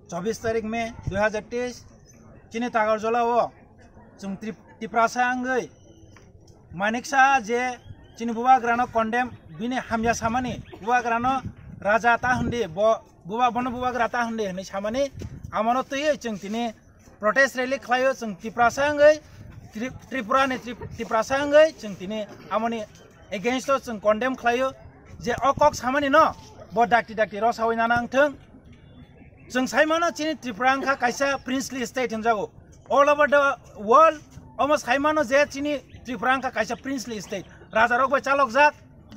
चौबीस तारीख में 2023 चिनी तागरजोला हो जों तिप्रासांगै मानिकसा जे चिनी बुबा ग्रानो कन्डेम बिनि हामया सामानि बुबा ग्रानो राजा ता हुन्दी बुबा बनो बुबा ग्राता हुन्दी हनै सामानि आमनो तयै जों तिनि प्रोटेस्ट रैली खालायो जों तिप्रासांगै त्रिपुरानि तिप्रासांगै जों तिनि आमनि एगेन्स्ट जों कन्डेम खालायो जे अकक सामानि न ब डाक्ति रसावै नानांथों जों साइमानो चिनी त्रिपुरांखा काइसा प्रिंसली स्टेट होनजागौ all over the world almost साइमानो जे चिनी त्रिपुरांखा काइसा प्रिंसली स्टेट राजा रक बाय चालक जाक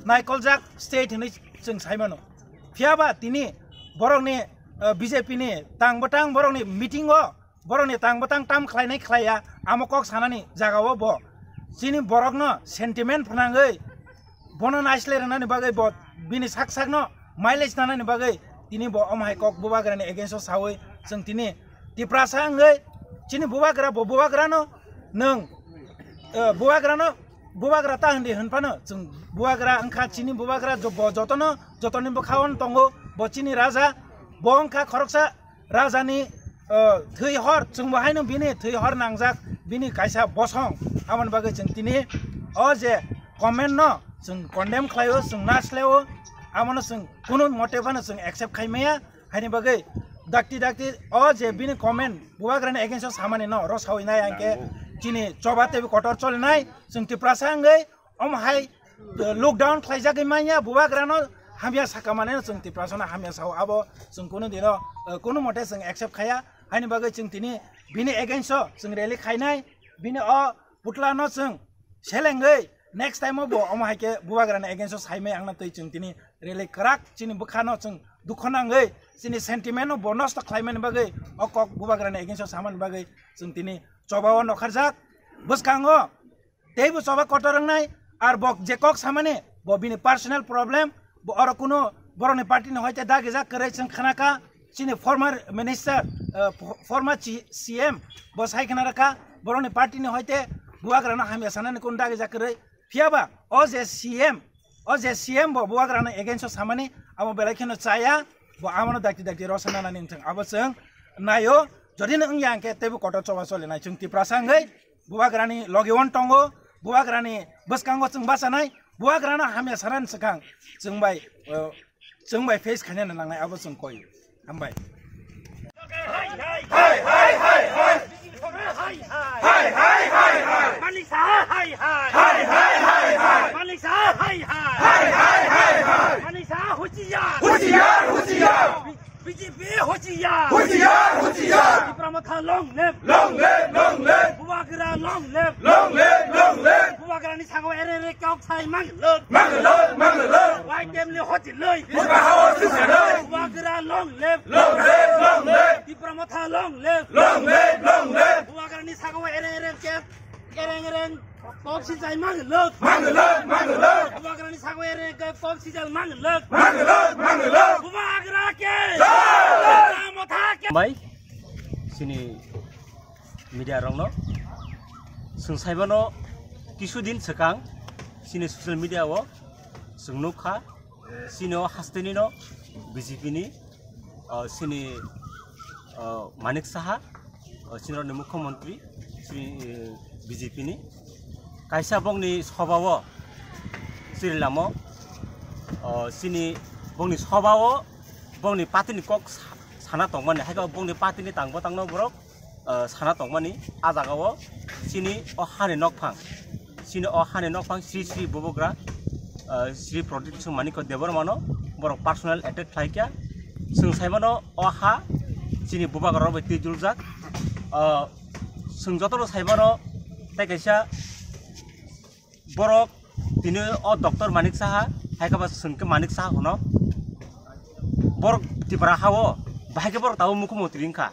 नायकल जाक स्टेट होनै जों साइमानो फियाबा तिनि बरकनि बीजेपी नि तांबतां बरकनि मीटिंग बरकनि तांबतां टाम खालायनाय खालाया आमकक सानानि जागाव ब चिनी बरकनो सेन्टिमेन्ट फनांगै बनो नाइसलेरनानि बागै ब बिनि साक-साकनो माइलेज नानानि बागै तिनी bo omhai kok bubagra ni against sawi जों तिनी तिप्रासा अंगै चिनी बुबाग्रा no नों बुबाग्रा ता हन्दी होनफानो जों बुबाग्रा अंखा चिनी बुबाग्रा जतनो बखावन तंगो बचिनी राजा बंखा खरकसा राजानि थै हर जों बहायनो बिनि थै हर नांजाक बिनि काइसा बसं आमन बागै जों तिनी अ जे कमेन्ट न जों कन्डेम खालायो जों नासलेओ आमनो जों कुनु मटेफानो जों एक्सेप्ट खाइमाया हाइनि बागै दाक्ति अ जे बिनि कमेन्ट बुबाग्रानि एगेन्स्ट सामानि न रसावैनाय आंके चिनी चबाते कटर चलनाय जों तिप्रासांगै अमहाय लकडाउन खालायजागै माया बुबाग्रानो हामिया साकामाने जों तिप्रासना हामिया साव आबो जों कुनु दिनो कुनु मटे जों एक्सेप्ट खाया हाइनि बागै जों तिनी बिनि एगेन्स्ट जों रेली खाइनाय बिनि अ पुटलानो जों सेलेंगै नेक्स्ट टाइम बो अमहायके बुबाग्रानि एगेन्स्ट साइमे आंना तै जों तिनी रेली कराक चिनी बुखानो जों दुखनांगै चिनी सेन्टिमेन्ट बो नस्ट खालायमेन बागै अकक बुबाग्रानि एगेन्स्ट सामान बागै जों तिनी चबाव नखरजाक बसकांगो तेबो चबा कटरंनाय आर बक जेकक सामाने ब बिनि पर्सनल प्रॉब्लम ब अर कुनो बरनि पार्टी न होइते दागेजा करे जों खानाका चिनी फॉर्मर मिनिस्टर फॉर्मर सीएम ब साइखना रखा बरनि पार्टी न होइते बुबाग्रानो हामिया सानाने कुन दागेजा करे फियाबा अ जे सीएम ब बुबाग्रानो एगेन्स्ट सामाने आबो बेलाखिनो चाया ब आमनो दाक्ति रसनाना निंथों आबो जों नायो जदि नों यांके तेबो कटर चबा चलेनाय जों तिप्रासांगै बुबाग्रानि लगेवन टंगो बुबाग्रानि बसकांगो जों बासानाय बुबाग्रानो हामिया सानान सखां जों बाय फेस खायना लांनाय आबो जों कय हामबाय BJP होशियार Pramotha long live Bubagra long live Bubagra ni sango ere kauk sai manglot Wai temle hoti loi Bubagra long live Pramotha long live Bubagra ni sango ere kok sijal mangelut Bubagrani sago ere kok sijal mangelut Bubagra ke Mai sini media rongno sungsaibono kisudin sekang sini social media wo sungnukha sini hasteni no BJP ni sini Manik Saha sini ro mukhyamantri sini BJP ni kaisa bongni sabhawo sirilamo sini bongni sabhawo bongni patini kok sana tongmani haika bongni patini tangbo tangno borok sana tongmani ajagao sini ohane nokphang sini ohane nokphang Sri Bubagra Sri Protection Maniko Debormano borok personal attack thaikya sungsaimano oha sini Bubagra beti juljak sungjotoro saimano taikaisa borok tini Dr. Manik Saha haika ba sungke Manik Saha hono borok tibra hawo bahage borok tawo mukhyamantri ingkha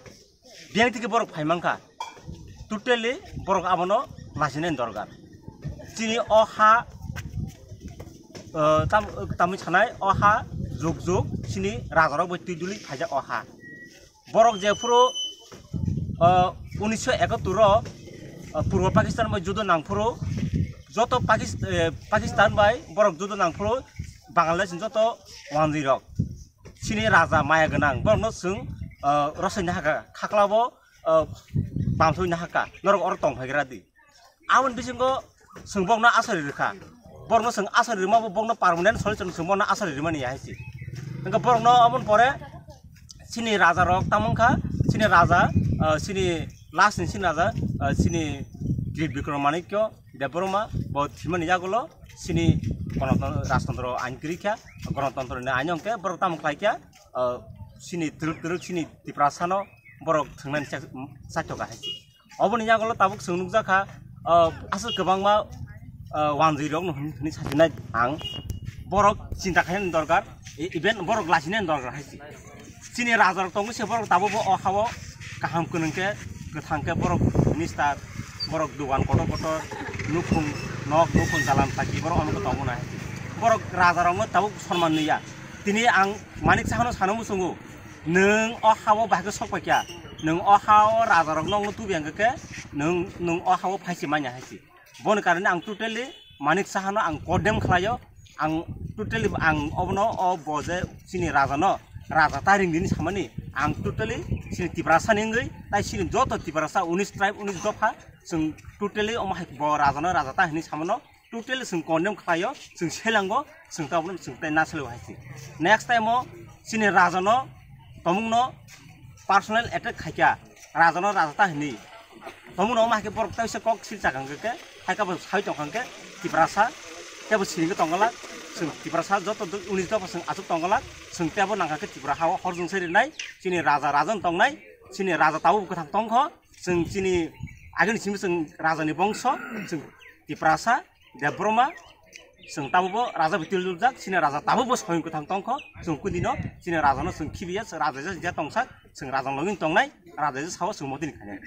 biang tike borok phaimangkha totally borok abono lasinen dorgar sini oha tamu sanai oha juk sini rajarok beti juli phaja oha borok je puro 1971 ro purbo Pakistan ma judo nangpuro joto Pakistan bai borok judo nangpuro Bangladesh joto wanji rok sini raja maya ganang borok no sung rosai haka khaklabo bamsoi haka norok or tong phagradi amon bisingo sungbok na asari rekha borok no sung asari ma bok no permanent solution sungbok na asari remani yaisi engka borok no amon pore sini raja rok tamongkha sini raja sini last sini raja sini Grit Bikramanitya Deborma bo thimani jagolo sini gণতন্ত্র রাজতন্ত্র আইন করিখা গণতন্ত্র আইনকে borok tam khlaikya sini truk sini tiprasano borok thangnan saktoka haisi oboni jagolo tabuk sungnukjakha asal gobangma wanji rok ni sajinai ang borok cinta khain dorgar event borok lasinen dorgar haisi sini rajar tongu se borok tabo o hawo kaham kunungke gothangke borok minister borok duwan kotor nukung nok nukung dalam taki borok amko tonguna borok rajarongno tabuk sonman niya tini ang Manik Saha sanomu sungu nung o hawo bahage sokpakya nung o hawo rajarongno tubiangke nung o hawo phaisi manya haisi bon karone ang totally Manik Saha no ang kodem khlayo ang totally ang obno o boje sini rajano raja taring dini samani ang totally sini tiprasa ningoi tai sini joto tiprasa 19 tribe 19 dofa sung totally omah bo rajano raja ta hini samano totally sung condemn khlayo sung selango sung tabun sung tai naslo haisi next time o sini rajano tomungno personal attack khaikya rajano raja ta hini tomungno omah ke borok ta se kok sil chakangke haika bo sai tongkangke tiprasa tebo sini tongala sung tiprasa joto 19 dofa sung asuk tongala sung tebo nangka tipra hawa horjung serinai sini raja tongnai sini raja tabu kothang tongkho sung sini agni simi sung raja ni bongso sung tiprasa Deborma sung tabu raja bitul juljak sini raja tabu bo soing kothang tongkho sung kundino sini raja no sung khibiya raja ja tongsak sung raja login tongnai raja sawo sung modin khane